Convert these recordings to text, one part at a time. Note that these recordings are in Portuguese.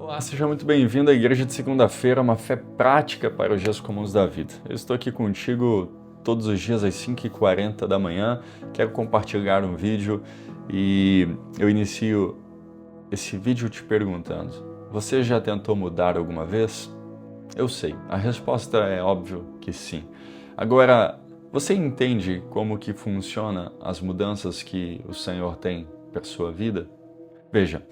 Olá, seja muito bem-vindo à Igreja de Segunda-feira, uma fé prática para os dias comuns da vida. Eu estou aqui contigo todos os dias às 5h40 da manhã, quero compartilhar um vídeo e eu inicio esse vídeo te perguntando: você já tentou mudar alguma vez? Eu sei, a resposta é óbvio que sim. Agora, você entende como que funciona as mudanças que o Senhor tem para a sua vida? Veja,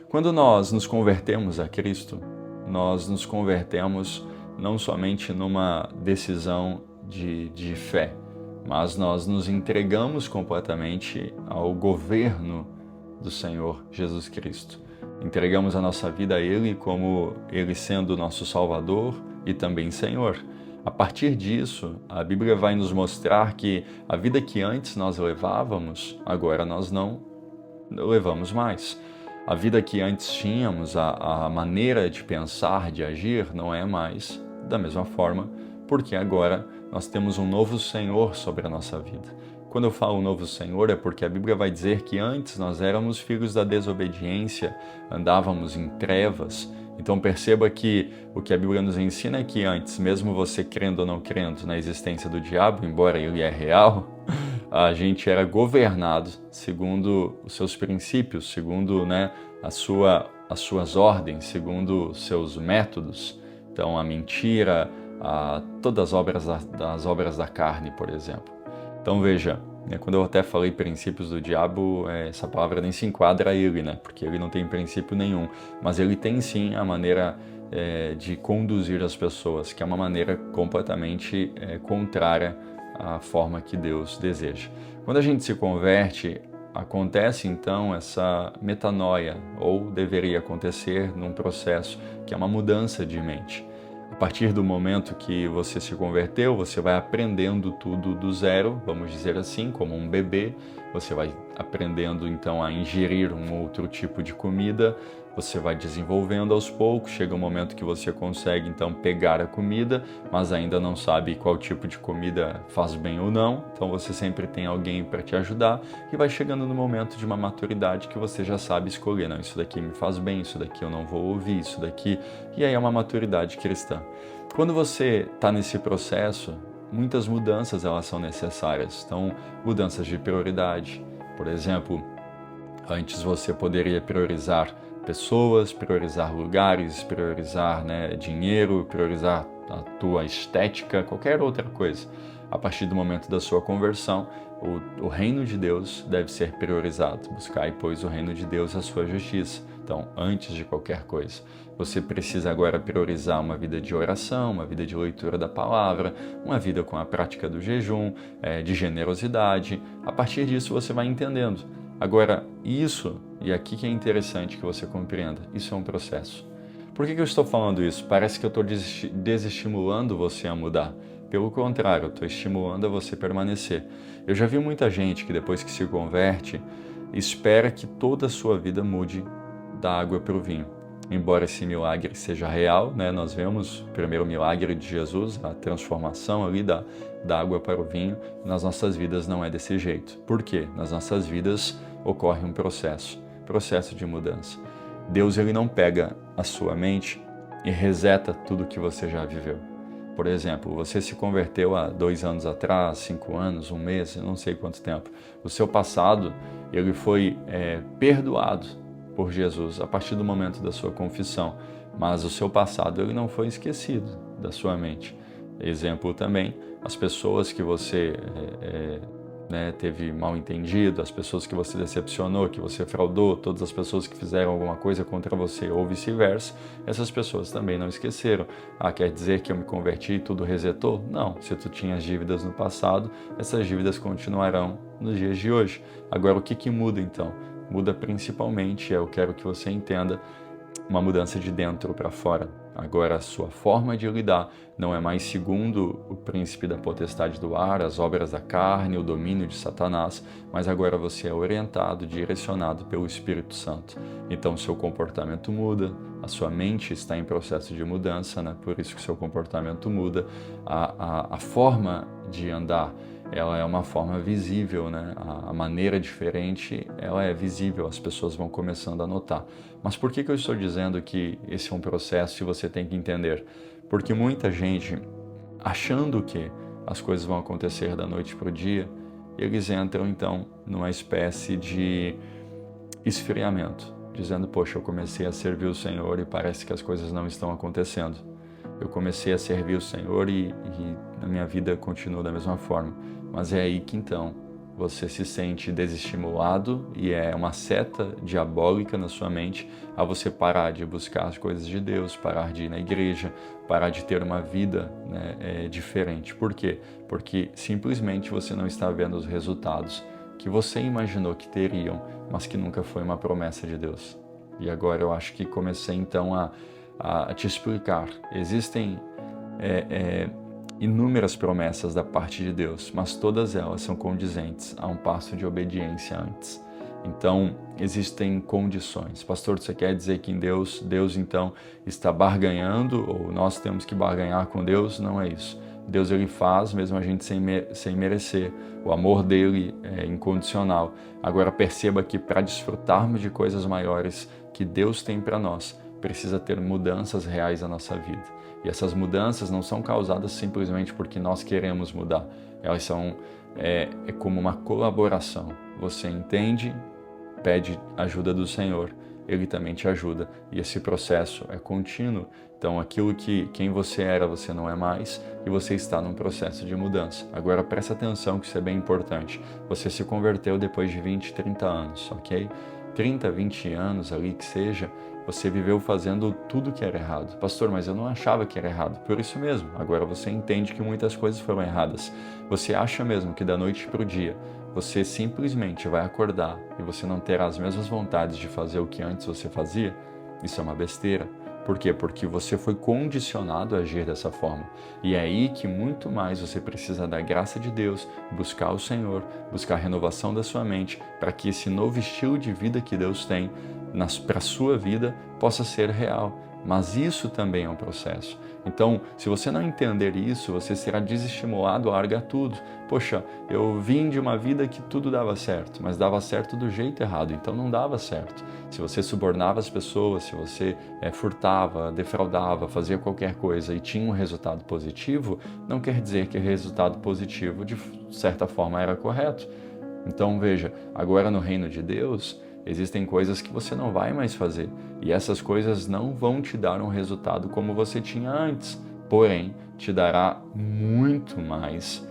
quando nós nos convertemos a Cristo, nós nos convertemos não somente numa decisão de fé, mas nós nos entregamos completamente ao governo do Senhor Jesus Cristo. Entregamos a nossa vida a Ele como Ele sendo nosso Salvador e também Senhor. A partir disso, a Bíblia vai nos mostrar que a vida que antes nós levávamos, agora nós não levamos mais. A vida que antes tínhamos, a maneira de pensar, de agir, não é mais da mesma forma, porque agora nós temos um novo Senhor sobre a nossa vida. Quando eu falo novo Senhor, é porque a Bíblia vai dizer que antes nós éramos filhos da desobediência, andávamos em trevas. Então perceba que o que a Bíblia nos ensina é que antes, mesmo você crendo ou não crendo na existência do diabo, embora ele é real, a gente era governado segundo os seus princípios, segundo as suas ordens, segundo os seus métodos. Então a mentira, todas as obras da carne, por exemplo. Então veja, quando eu até falei princípios do diabo, essa palavra nem se enquadra a ele, porque ele não tem princípio nenhum, mas ele tem sim a maneira de conduzir as pessoas, que é uma maneira completamente contrária à forma que Deus deseja. Quando a gente se converte, acontece então essa metanoia, ou deveria acontecer num processo que é uma mudança de mente. A partir do momento que você se converteu, você vai aprendendo tudo do zero, vamos dizer assim, como um bebê. Você vai aprendendo então a ingerir um outro tipo de comida, você vai desenvolvendo aos poucos, chega um momento que você consegue então pegar a comida, mas ainda não sabe qual tipo de comida faz bem ou não, então você sempre tem alguém para te ajudar e vai chegando no momento de uma maturidade que você já sabe escolher, não, isso daqui me faz bem, isso daqui eu não vou ouvir, isso daqui, e aí é uma maturidade cristã. Quando você está nesse processo, muitas mudanças elas são necessárias, então mudanças de prioridade, por exemplo, antes você poderia priorizar pessoas, priorizar lugares, priorizar dinheiro, priorizar a tua estética, qualquer outra coisa. A partir do momento da sua conversão, o reino de Deus deve ser priorizado. Buscai, pois, o reino de Deus e a sua justiça. Então, antes de qualquer coisa, você precisa agora priorizar uma vida de oração, uma vida de leitura da palavra, uma vida com a prática do jejum, de generosidade. A partir disso, você vai entendendo. Agora, isso, e aqui que é interessante que você compreenda, isso é um processo. Por que eu estou falando isso? Parece que eu estou desestimulando você a mudar. Pelo contrário, eu estou estimulando a você permanecer. Eu já vi muita gente que depois que se converte, espera que toda a sua vida mude da água para o vinho. Embora esse milagre seja real, nós vemos o primeiro milagre de Jesus, a transformação ali da água para o vinho, nas nossas vidas não é desse jeito. Por quê? Nas nossas vidas ocorre um processo de mudança. Deus ele não pega a sua mente e reseta tudo que você já viveu. Por exemplo, você se converteu há 2 anos atrás, 5 anos, 1 mês, não sei quanto tempo. O seu passado ele foi perdoado por Jesus a partir do momento da sua confissão, mas o seu passado ele não foi esquecido da sua mente. Exemplo também, as pessoas que você teve mal entendido, as pessoas que você decepcionou, que você fraudou, todas as pessoas que fizeram alguma coisa contra você ou vice-versa, essas pessoas também não esqueceram. Quer dizer que eu me converti e tudo resetou? Não, se tu tinhas dívidas no passado, essas dívidas continuarão nos dias de hoje. Agora, o que muda então? Muda principalmente, eu quero que você entenda, uma mudança de dentro para fora. Agora a sua forma de lidar não é mais segundo o príncipe da potestade do ar, as obras da carne, o domínio de Satanás, mas agora você é orientado, direcionado pelo Espírito Santo. Então seu comportamento muda, a sua mente está em processo de mudança, por isso que seu comportamento muda, a forma de andar ela é uma forma visível, né? A maneira diferente, ela é visível, as pessoas vão começando a notar. Mas por que eu estou dizendo que esse é um processo e você tem que entender? Porque muita gente, achando que as coisas vão acontecer da noite para o dia, eles entram então numa espécie de esfriamento, dizendo, poxa, eu comecei a servir o Senhor e parece que as coisas não estão acontecendo. Eu comecei a servir o Senhor e a minha vida continua da mesma forma. Mas é aí que então você se sente desestimulado e é uma seta diabólica na sua mente a você parar de buscar as coisas de Deus, parar de ir na igreja, parar de ter uma vida, né, diferente. Por quê? Porque simplesmente você não está vendo os resultados que você imaginou que teriam, mas que nunca foi uma promessa de Deus. E agora eu acho que comecei então a te explicar. Existem inúmeras promessas da parte de Deus, mas todas elas são condizentes a um passo de obediência antes. Então, existem condições. Pastor, você quer dizer que em Deus então está barganhando, ou nós temos que barganhar com Deus? Não é isso. Deus ele faz, mesmo a gente sem merecer. O amor dele é incondicional. Agora perceba que para desfrutarmos de coisas maiores que Deus tem para nós, precisa ter mudanças reais na nossa vida. E essas mudanças não são causadas simplesmente porque nós queremos mudar. Elas são como uma colaboração. Você entende, pede ajuda do Senhor, Ele também te ajuda. E esse processo é contínuo. Então, aquilo que quem você era, você não é mais, e você está num processo de mudança. Agora, presta atenção que isso é bem importante. Você se converteu depois de 20, 30 anos, ok? 30, 20 anos ali que seja, você viveu fazendo tudo que era errado. Pastor, mas eu não achava que era errado. Por isso mesmo, agora você entende que muitas coisas foram erradas. Você acha mesmo que da noite para o dia, você simplesmente vai acordar e você não terá as mesmas vontades de fazer o que antes você fazia? Isso é uma besteira. Por quê? Porque você foi condicionado a agir dessa forma. E é aí que muito mais você precisa da graça de Deus, buscar o Senhor, buscar a renovação da sua mente, para que esse novo estilo de vida que Deus tem para a sua vida possa ser real. Mas isso também é um processo. Então, se você não entender isso, você será desestimulado a largar tudo. Poxa, eu vim de uma vida que tudo dava certo, mas dava certo do jeito errado, então não dava certo. Se você subornava as pessoas, se você furtava, defraudava, fazia qualquer coisa e tinha um resultado positivo, não quer dizer que o resultado positivo, de certa forma, era correto. Então, veja, agora no reino de Deus, existem coisas que você não vai mais fazer e essas coisas não vão te dar um resultado como você tinha antes, porém te dará muito mais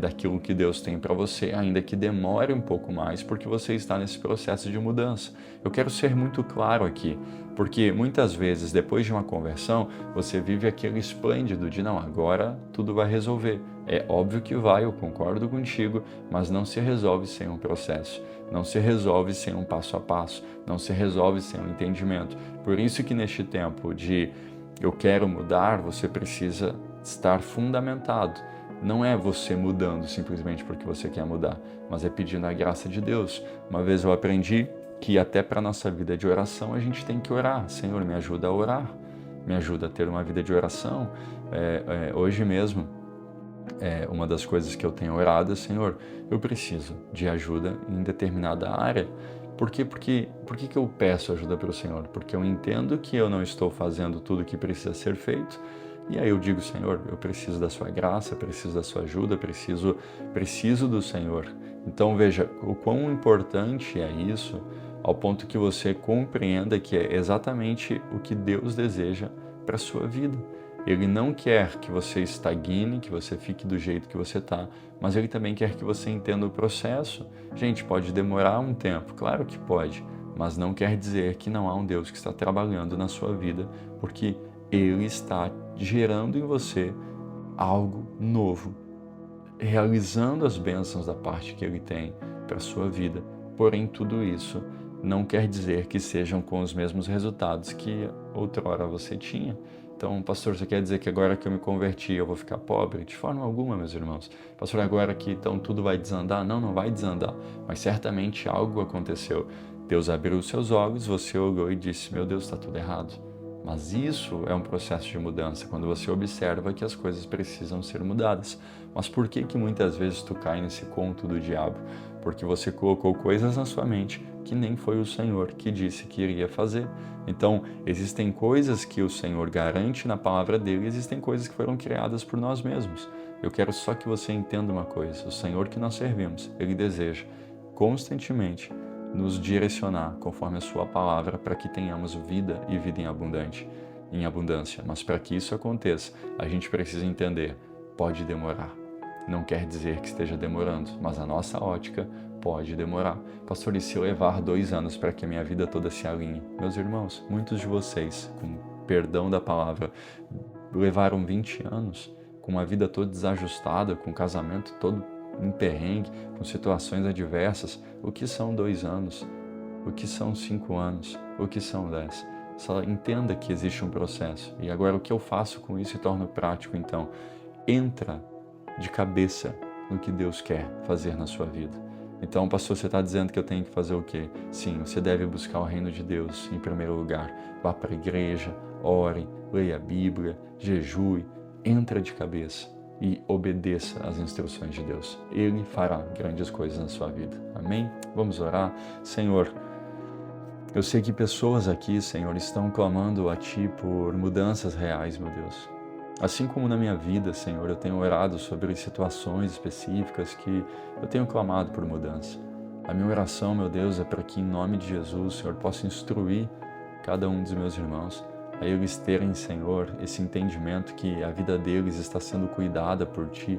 daquilo que Deus tem para você, ainda que demore um pouco mais, porque você está nesse processo de mudança. Eu quero ser muito claro aqui, porque muitas vezes depois de uma conversão, você vive aquele esplêndido de não, agora tudo vai resolver. É óbvio que vai, eu concordo contigo, mas não se resolve sem um processo, não se resolve sem um passo a passo, não se resolve sem um entendimento. Por isso que neste tempo de eu quero mudar, você precisa estar fundamentado. Não é você mudando simplesmente porque você quer mudar, mas é pedindo a graça de Deus. Uma vez eu aprendi que até para a nossa vida de oração a gente tem que orar. Senhor, me ajuda a orar, me ajuda a ter uma vida de oração. Hoje mesmo, uma das coisas que eu tenho orado é, Senhor, eu preciso de ajuda em determinada área. Por quê? Por que eu peço ajuda para o Senhor? Porque eu entendo que eu não estou fazendo tudo o que precisa ser feito. E aí eu digo, Senhor, eu preciso da sua graça, preciso da sua ajuda, preciso do Senhor. Então veja o quão importante é isso, ao ponto que você compreenda que é exatamente o que Deus deseja para a sua vida. Ele não quer que você estagne, que você fique do jeito que você está, mas Ele também quer que você entenda o processo. Gente, pode demorar um tempo, claro que pode, mas não quer dizer que não há um Deus que está trabalhando na sua vida, porque Ele está gerando em você algo novo, realizando as bênçãos da parte que Ele tem para a sua vida. Porém, tudo isso não quer dizer que sejam com os mesmos resultados que outrora você tinha. Então, pastor, você quer dizer que agora que eu me converti eu vou ficar pobre? De forma alguma, meus irmãos. Pastor, agora que então tudo vai desandar? Não, não vai desandar. Mas certamente algo aconteceu. Deus abriu os seus olhos, você olhou e disse, meu Deus, está tudo errado. Mas isso é um processo de mudança, quando você observa que as coisas precisam ser mudadas. Mas por que que muitas vezes tu cai nesse conto do diabo? Porque você colocou coisas na sua mente que nem foi o Senhor que disse que iria fazer. Então, existem coisas que o Senhor garante na palavra dele, e existem coisas que foram criadas por nós mesmos. Eu quero só que você entenda uma coisa: o Senhor que nós servimos, ele deseja constantemente nos direcionar conforme a sua palavra para que tenhamos vida e vida em abundância. Mas para que isso aconteça, a gente precisa entender, pode demorar. Não quer dizer que esteja demorando, mas a nossa ótica pode demorar. Pastor, e se levar 2 anos para que a minha vida toda se alinhe? Meus irmãos, muitos de vocês, com perdão da palavra, levaram 20 anos, com uma vida toda desajustada, com o casamento todo em perrengue, com situações adversas. O que são 2 anos? O que são 5 anos? O que são 10? Só entenda que existe um processo. E agora o que eu faço com isso e torno prático, então? Entra de cabeça no que Deus quer fazer na sua vida. Então, pastor, você está dizendo que eu tenho que fazer o quê? Sim, você deve buscar o reino de Deus em primeiro lugar. Vá para a igreja, ore, leia a Bíblia, jejue, entra de cabeça e obedeça às instruções de Deus. Ele fará grandes coisas na sua vida. Amém? Vamos orar. Senhor, eu sei que pessoas aqui, Senhor, estão clamando a Ti por mudanças reais, meu Deus. Assim como na minha vida, Senhor, eu tenho orado sobre situações específicas que eu tenho clamado por mudança. A minha oração, meu Deus, é para que em nome de Jesus, Senhor, possa instruir cada um dos meus irmãos a eles terem, Senhor, esse entendimento que a vida deles está sendo cuidada por Ti,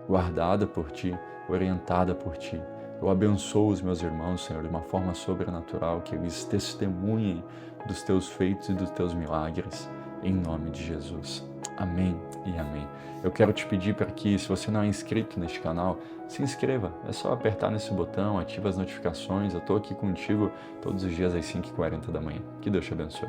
guardada por Ti, orientada por Ti. Eu abençoo os meus irmãos, Senhor, de uma forma sobrenatural, que eles testemunhem dos Teus feitos e dos Teus milagres, em nome de Jesus. Amém e amém. Eu quero te pedir para que, se você não é inscrito neste canal, se inscreva. É só apertar nesse botão, ativa as notificações. Eu estou aqui contigo todos os dias às 5h40 da manhã. Que Deus te abençoe.